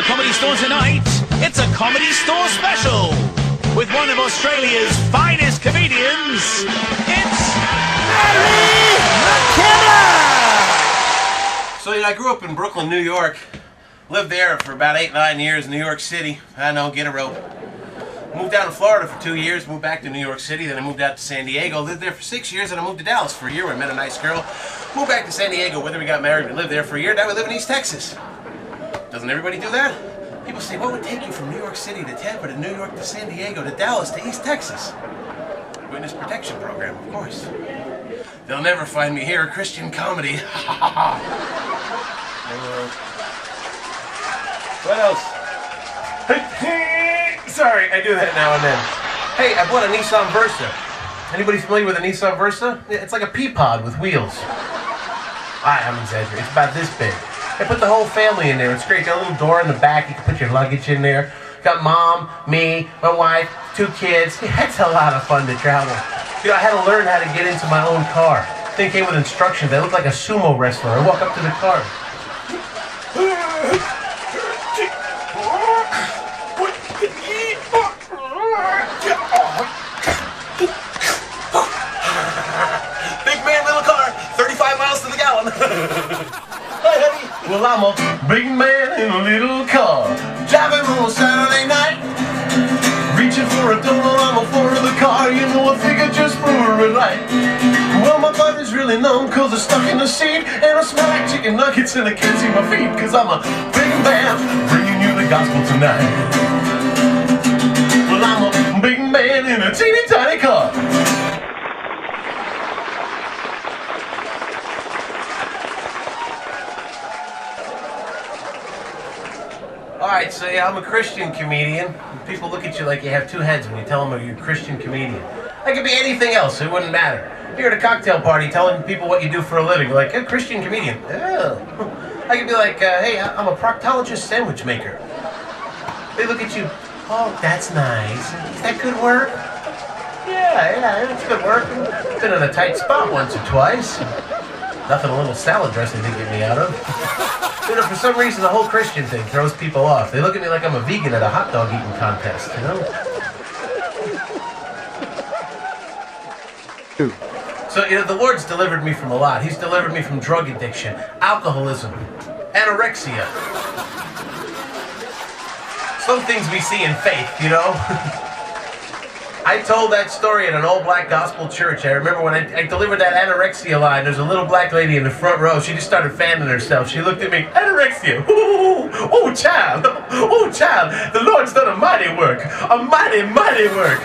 Comedy Store tonight, it's a Comedy Store special with one of Australia's finest comedians. It's Harry McKenna! So, I grew up in Brooklyn, New York. Lived there for about 8-9 years in New York City. I know, get a rope. Moved down to Florida for 2 years, moved back to New York City, then I moved out to San Diego, lived there for 6 years, and I moved to Dallas for a year where I met a nice girl. Moved back to San Diego, whether we got married, we lived there for a year, now we live in East Texas. Doesn't everybody do that? People say, what would take you from New York City to Tampa to New York to San Diego to Dallas to East Texas? Witness protection program, of course. They'll never find me here, Christian comedy. What else? Sorry, I do that now and then. Hey, I bought a Nissan Versa. Anybody familiar with a Nissan Versa? It's like a pea pod with wheels. I'm exaggerating. It's about this big. I put the whole family in there. It's great. Got a little door in the back. You can put your luggage in there. Got mom, me, my wife, 2 kids. It's a lot of fun to travel. I had to learn how to get into my own car. Thing came with instructions. I looked like a sumo wrestler. I walk up to the car. Big man, little car, 35 miles to the gallon. Hi, honey. Well, I'm a big man in a little car, driving on a Saturday night, reaching for a donut on the floor of the car. You know, I think I just blew a red light. Well, my butt is really numb cause I'm stuck in the seat, and I smell like chicken nuggets and I can't see my feet cause I'm a big man bringing you the gospel tonight. Well, I'm a big man in a teeny tiny car. Alright, so yeah, I'm a Christian comedian. People look at you like you have 2 heads when you tell them you're a Christian comedian. I could be anything else, it wouldn't matter. You're at a cocktail party telling people what you do for a living. You're like, a Christian comedian. Oh. I could be like, hey, I'm a proctologist sandwich maker. They look at you, oh, that's nice. Is that good work? Yeah, it's good work. Been in a tight spot once or twice. Nothing a little salad dressing didn't get me out of. You know, for some reason, the whole Christian thing throws people off. They look at me like I'm a vegan at a hot dog eating contest, you know? So, you know, the Lord's delivered me from a lot. He's delivered me from drug addiction, alcoholism, anorexia. Some things we see in faith, you know? I told that story at an all-black gospel church. I remember when I delivered that anorexia line, there's a little black lady in the front row. She just started fanning herself. She looked at me, anorexia, oh child, the Lord's done a mighty work, a mighty, mighty work.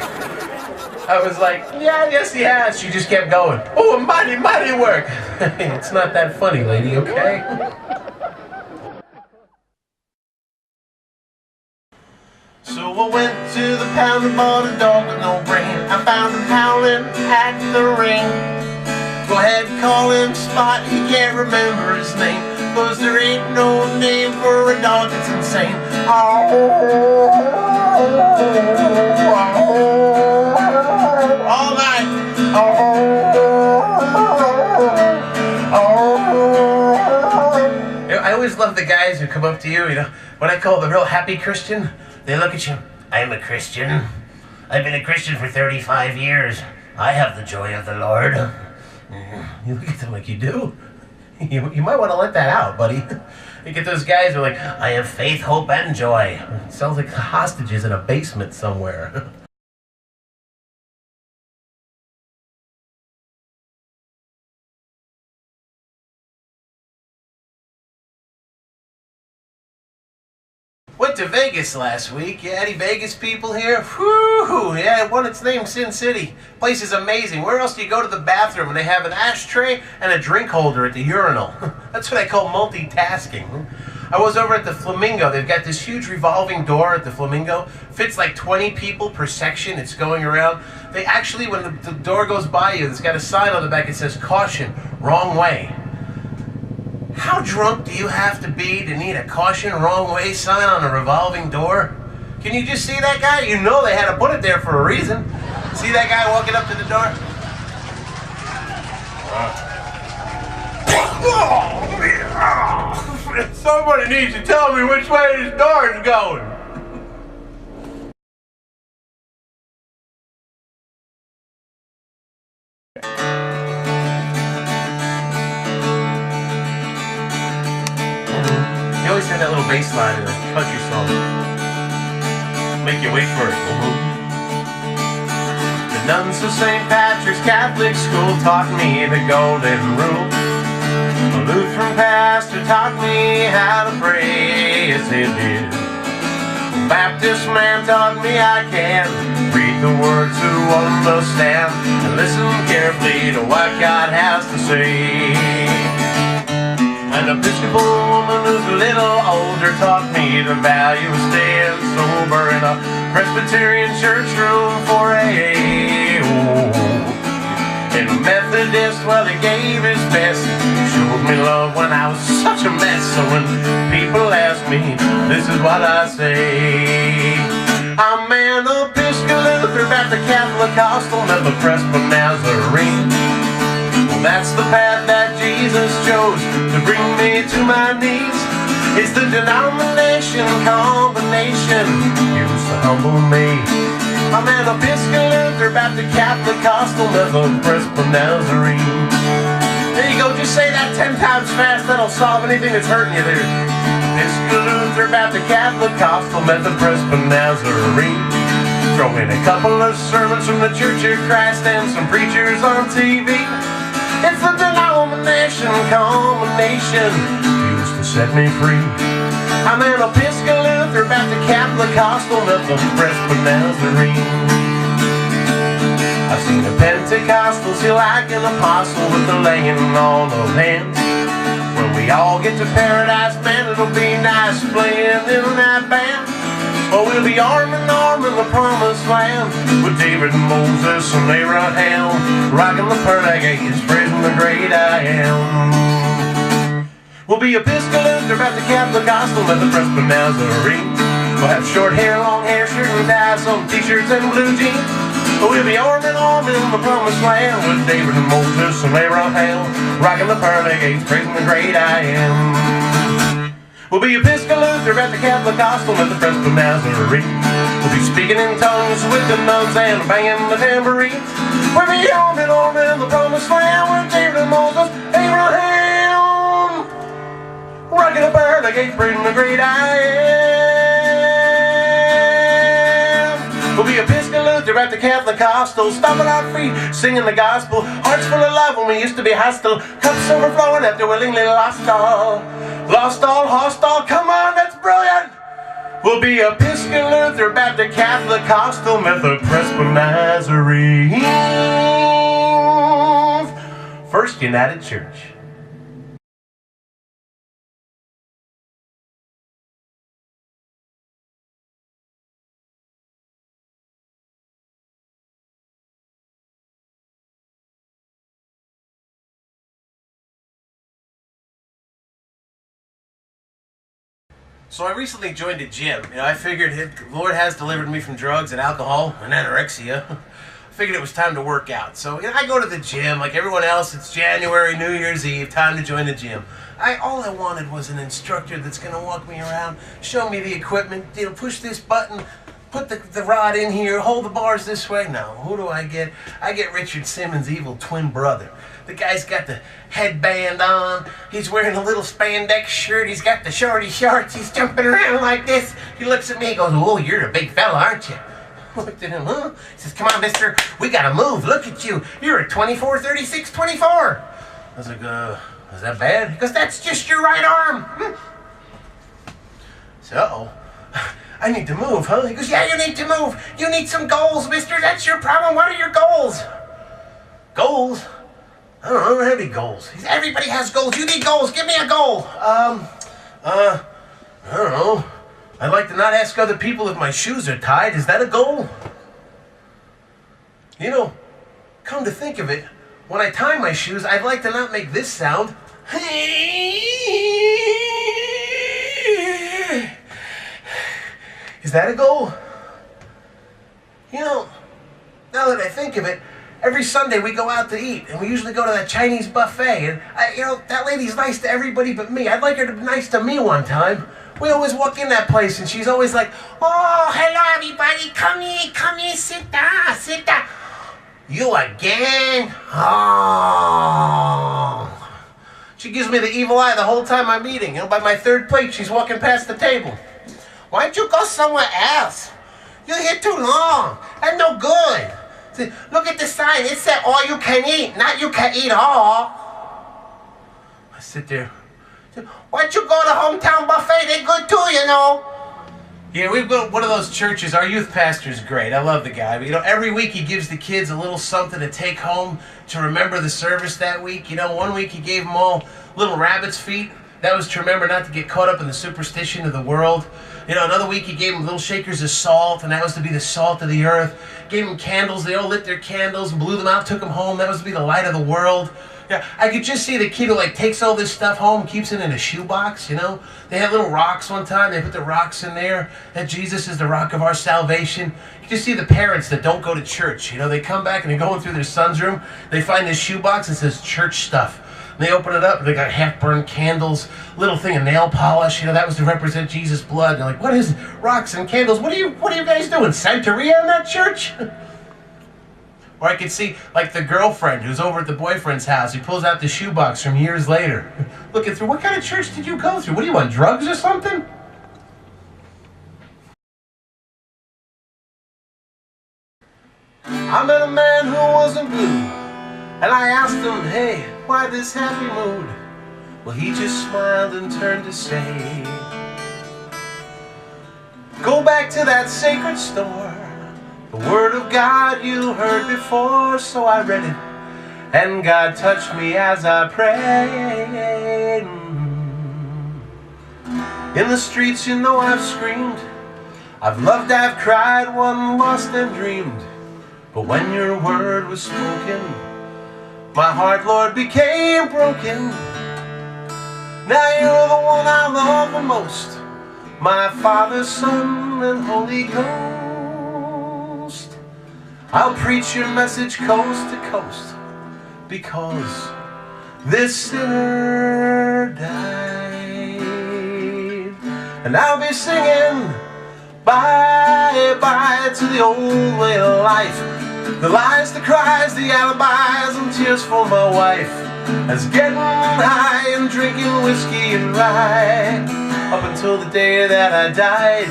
I was like, yeah, yes he has. She just kept going, oh, a mighty, mighty work. It's not that funny, lady, okay? So I went to the pound and bought a dog with no brain. I found him howling at the ring. Go ahead, call him Spot, he can't remember his name, cause there ain't no name for a dog that's insane. All night. I always love the guys who come up to you, you know, what I call the real happy Christian. They look at you, I'm a Christian. I've been a Christian for 35 years. I have the joy of the Lord. You look at them like you do. You might want to let that out, buddy. You get those guys who are like, I have faith, hope, and joy. It sounds like hostages in a basement somewhere. Went to Vegas last week. Yeah, any Vegas people here? Whew, yeah, it won its name, Sin City. Place is amazing. Where else do you go to the bathroom and they have an ashtray and a drink holder at the urinal? That's what I call multitasking. I was over at the Flamingo. They've got this huge revolving door at the Flamingo. Fits like 20 people per section. It's going around. They actually, when the door goes by you, it's got a sign on the back that says, caution, wrong way. How drunk do you have to be to need a caution wrong way sign on a revolving door? Can you just see that guy? You know they had to put it there for a reason. See that guy walking up to the door? Somebody needs to tell me which way this door is going. You always had that little bass line in a country song. Make you wait for it. The nuns of St. Patrick's Catholic School taught me the golden rule. A Lutheran pastor taught me how to pray, yes he did. A Baptist man taught me I can read the words to understand and listen carefully to what God has to say. An Episcopal woman who's a little older taught me the value of staying sober in a Presbyterian church room for AA. And a Methodist, well, he gave his best, showed me love when I was such a mess. So when people ask me, this is what I say. I'm an Episcopal, Lutheran, Baptist, Catholic, Pentecostal, Methodist, Presbyterian, Nazarene. Well, that's the path that Jesus chose to bring me to my knees. It's the denomination combination used to humble me. I'm an Episcopal, Lutheran, Baptist, Catholic, Pentecostal, Methodist, Presbyterian, Nazarene. There you go, just say that 10 times fast, that'll solve anything that's hurting you there. Episcopal, Lutheran, Baptist, Catholic, Pentecostal, Methodist, Presbyterian, Nazarene. Throw in a couple of sermons from the Church of Christ and some preachers on TV. It's the denomination combination used to set me free. I'm an Episcopal, Lutheran, Baptist, Catholic, Pentecostal, Methodist, Presbyterian, Nazarene. I've seen a Pentecostal feel like an apostle with the laying on of hands. When we all get to paradise, man, it'll be nice playing in that band. Oh, we'll be arm in arm in the promised land with David and Moses and Abraham, rocking the pearly gates, praising the great I am. We'll be Episcopal, Lutheran, Baptist, Catholic, Pentecostal, Methodist, Presbyterian, Nazarene. We'll have short hair, long hair, shirt and tie, some t-shirts and blue jeans. We'll be arm in arm in the promised land with David and Moses and Abraham, rocking the pearly gates, praising the great I am. We'll be Episcopal, Lutheran, Baptist, Catholic, Pentecostal, Methodist, Presbyterian, Nazarene. We'll be speaking in tongues with the nuns and banging the tambourines. We'll be arm in arm in the promised land with David and Moses, Abraham, rocking the pearly gates, praising the great I am. We'll be Episcopal, Lutheran, Baptist, Catholic, Pentecostal, stomping our feet, singing the gospel, hearts full of love when we used to be hostile, cups overflowing after willingly lost all. Lost all, hostile, come on, that's brilliant! We'll be Episcopal, Lutheran, Baptist, Catholic, Pentecostal, Methodist, Presbyterian, Nazarene. First United Church. So I recently joined a gym. I figured the Lord has delivered me from drugs and alcohol and anorexia. I figured it was time to work out. So I go to the gym like everyone else. It's January, New Year's Eve, time to join the gym. All I wanted was an instructor that's going to walk me around, show me the equipment, push this button, put the rod in here, hold the bars this way. No, who do I get? I get Richard Simmons' evil twin brother. The guy's got the headband on, he's wearing a little spandex shirt, he's got the shorty shorts, he's jumping around like this. He looks at me, he goes, "Oh, you're a big fella, aren't you?" I looked at him, huh? He says, "Come on, mister, we gotta move, look at you. You're a 24, 36, 24. I was like, is that bad? He goes, "That's just your right arm." So, "I need to move, huh?" He goes, "Yeah, you need to move. You need some goals, mister. That's your problem. What are your goals?" Goals? I don't have any goals. Everybody has goals. You need goals. Give me a goal. I don't know. I'd like to not ask other people if my shoes are tied. Is that a goal? Come to think of it, when I tie my shoes, I'd like to not make this sound. Is that a goal? Now that I think of it, Every Sunday we go out to eat, and we usually go to that Chinese buffet. And that lady's nice to everybody but me. I'd like her to be nice to me one time. We always walk in that place, and she's always like, "Oh, hello everybody, come here, sit down, sit down." You again? Oh. She gives me the evil eye the whole time I'm eating. By my third plate, she's walking past the table. "Why don't you go somewhere else? You're here too long. That's no good. Look at the sign. It said all you can eat, not you can eat all." I sit there. "Why don't you go to Hometown Buffet? They're good too, you know." Yeah, we've got one of those churches. Our youth pastor's great. I love the guy. But, every week he gives the kids a little something to take home to remember the service that week. One week he gave them all little rabbit's feet. That was to remember not to get caught up in the superstition of the world. Another week he gave them little shakers of salt, and that was to be the salt of the earth. Gave them candles. They all lit their candles, blew them out, took them home. That was to be the light of the world. Yeah, I could just see the kid who takes all this stuff home, keeps it in a shoebox, They had little rocks one time. They put the rocks in there. That Jesus is the rock of our salvation. You just see the parents that don't go to church. They come back and they're going through their son's room. They find this shoebox that says church stuff. And they open it up and they got half-burned candles, little thing of nail polish. That was to represent Jesus' blood. And they're like, "What is rocks and candles? What are you guys doing? Santeria in that church?" Or I could see, the girlfriend who's over at the boyfriend's house. He pulls out the shoebox from years later. Looking through, "What kind of church did you go through? What do you want, drugs or something?" I met a man who wasn't blue, and I asked him, "Hey, why this happy mood?" Well, he just smiled and turned to say, "Go back to that sacred store. The word of God you heard before." So I read it, and God touched me as I prayed. In the streets, I've screamed, I've loved, I've cried, won, lost, and dreamed. But when your word was spoken, my heart, Lord, became broken. Now you're the one I love the most, my Father, Son, and Holy Ghost. I'll preach your message coast to coast, because this sinner died. And I'll be singing bye-bye to the old way of life, the lies, the cries, the alibis, and tears for my wife, as getting high and drinking whiskey and rye, up until the day that I died.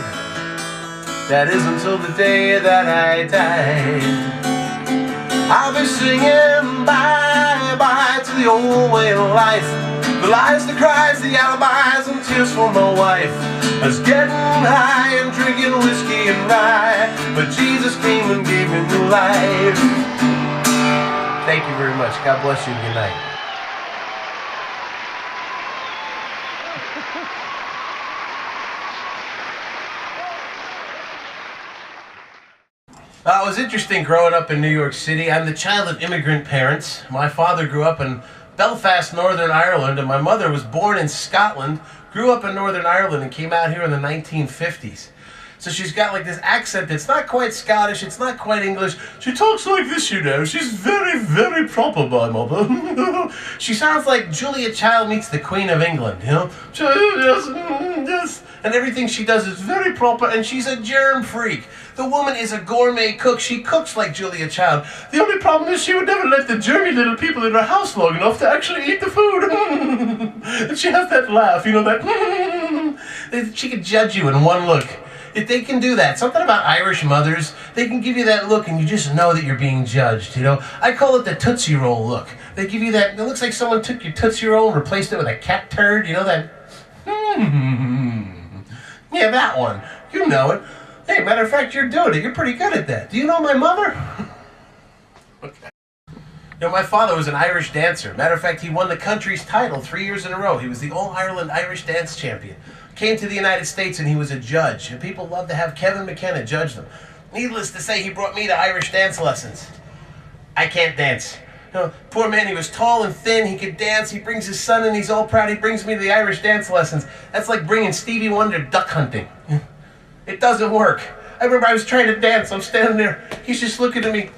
That is until the day that I died. I'll be singing bye-bye to the old way of life, the lies, the cries, the alibis, and tears for my wife, as getting high and drinking whiskey and rye, but Jesus came and gave me new life. Thank you very much. God bless you. Good night. It was interesting growing up in New York City. I'm the child of immigrant parents. My father grew up in Belfast, Northern Ireland, and my mother was born in Scotland, grew up in Northern Ireland, and came out here in the 1950s. So she's got this accent that's not quite Scottish, it's not quite English. She talks like this, She's very, very proper, my mother. She sounds like Julia Child meets the Queen of England, Yes. And everything she does is very proper, and she's a germ freak. The woman is a gourmet cook. She cooks like Julia Child. The only problem is she would never let the germy little people in her house long enough to actually eat the food. And she has that laugh, that... She could judge you in one look. If they can do that, something about Irish mothers, they can give you that look and you just know that you're being judged, I call it the Tootsie Roll look. They give you that, it looks like someone took your Tootsie Roll and replaced it with a cat turd, that... Yeah, that one. You know it. Hey, matter of fact, you're doing it. You're pretty good at that. Do you know my mother? Okay. My father was an Irish dancer. Matter of fact, he won the country's title 3 years in a row. He was the All-Ireland Irish Dance Champion. Came to the United States and he was a judge. And people love to have Kevin McKenna judge them. Needless to say, he brought me to Irish dance lessons. I can't dance. Poor man, he was tall and thin, he could dance, he brings his son and he's all proud, he brings me to the Irish dance lessons. That's like bringing Stevie Wonder duck hunting. It doesn't work. I remember I was trying to dance, I'm standing there, he's just looking at me,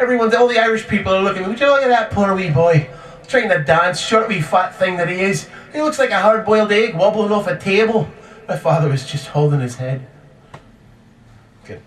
all the Irish people are looking. Would you look at that poor wee boy trying to dance, short wee fat thing that he is. He looks like a hard-boiled egg wobbling off a table. My father was just holding his head. Good.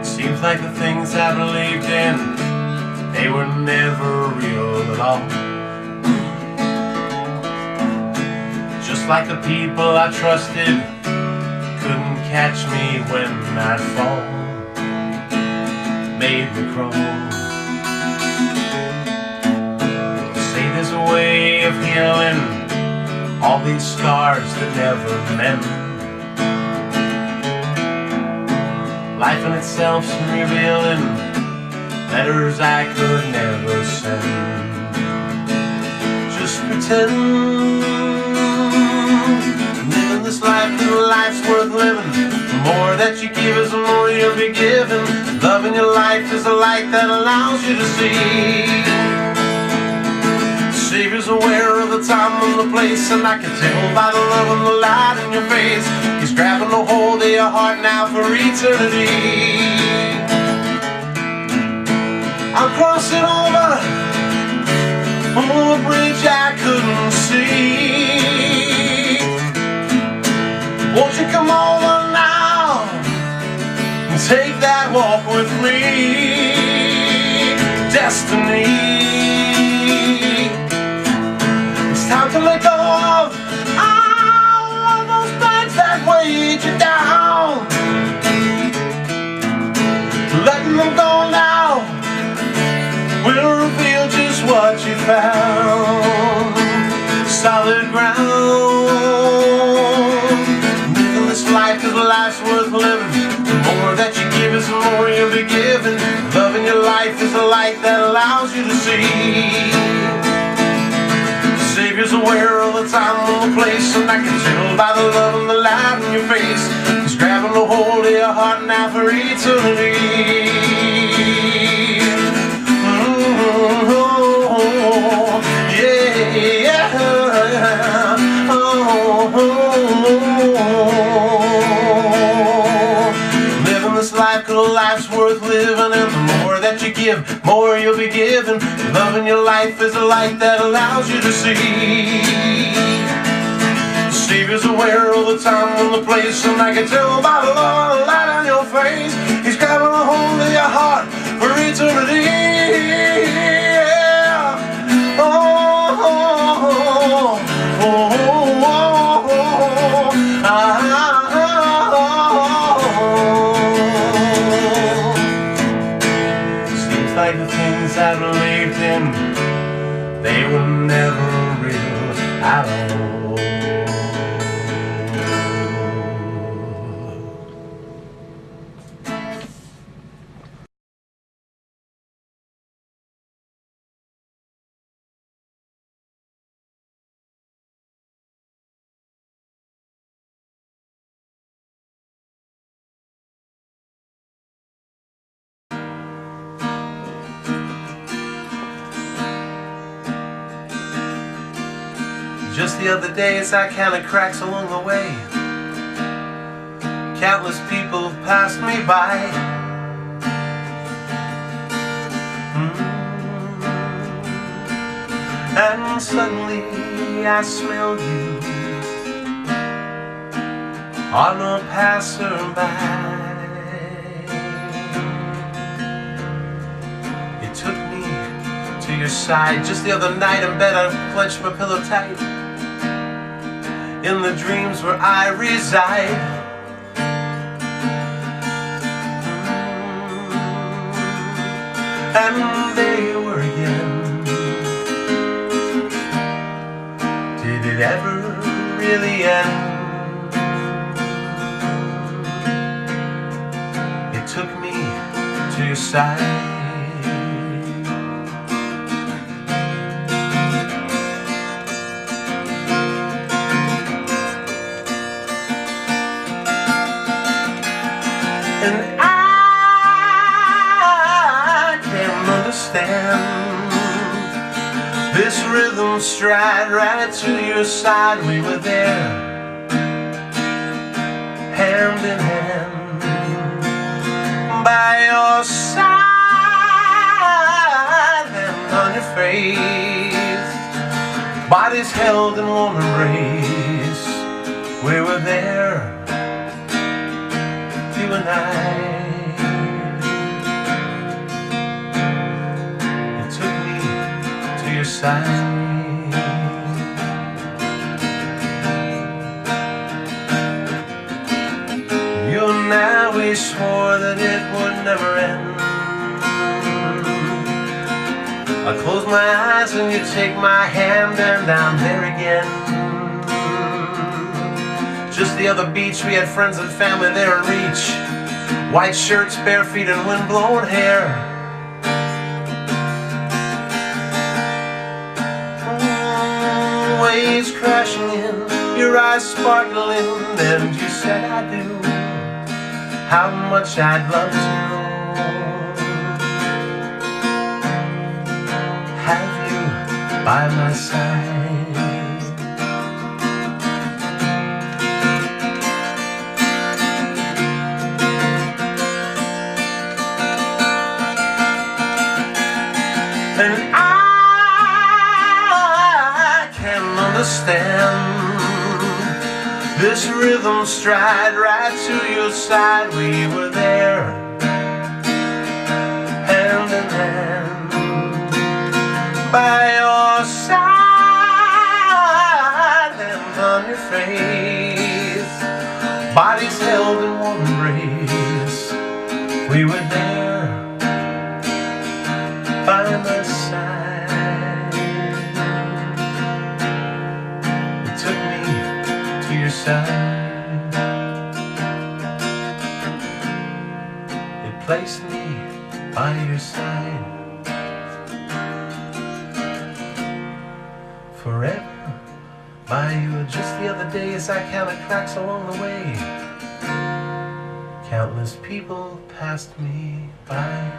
Seems like the things I believed in, they were never real at all. Just like the people I trusted couldn't catch me when I'd fall. Made me crawl. Say there's a way of healing all these scars that never mend. Life in itself's revealing letters I could never send. Just pretend living this life, little life's worth living. The more that you give is the more you'll be given. Loving your life is a light that allows you to see. Savior's aware of the time and the place, and I can tell by the love and the light in your face. He's grabbing a hold of your heart now for eternity. I'm crossing over a bridge I couldn't see. Won't you come over now and take that walk with me? Destiny. Time to let go of all those bags that weighed you down. Letting them go now will reveal just what you found. Solid ground. Living this life is life's worth living. The more that you give is the more you'll be given. Loving your life is a light that allows you to see. Savior's aware of the time and the place, and I can tell by the love and the light in your face. He's grabbing a hold of your heart now for eternity. Oh, yeah. Living this life, 'cause life's worth living, and the more that you give, more you'll be given. Loving your life is a light that allows you to see. The Savior's aware of the time and the place, and I can tell by the love and the light on your face. He's grabbing a hold of your heart for eternity. Yeah. Oh, oh, oh, oh, oh, oh, Seems like the things I believed in, they were never real at all. Just the other day, I saw counted cracks along the way. Countless people have passed me by. And suddenly I smelled you on a passerby. It took me to your side. Just the other night in bed, I clenched my pillow tight. In the dreams where I reside, and they were again. Did it ever really end? It took me to your side. And I can't understand this rhythm stride right to your side. We were there, hand in hand, by your side, hand on your face, bodies held in warm embrace. We were there, you and I. You took me to your side. You and I, we swore that it would never end. I close my eyes and you take my hand, and I'm there again. Just the other beach, we had friends and family there in reach. White shirts, bare feet, and wind-blown hair. Waves crashing in, your eyes sparkling, and you said I do. How much I'd love to have you by my side. And I can understand this rhythm stride right to your side. We were there, hand in hand, by your side, hands on your face, bodies held in warm embrace. We were there, by my side. You took me to your side. It placed me by your side. Forever by you. Just the other day, as I counted cracks along the way, countless people passed me by.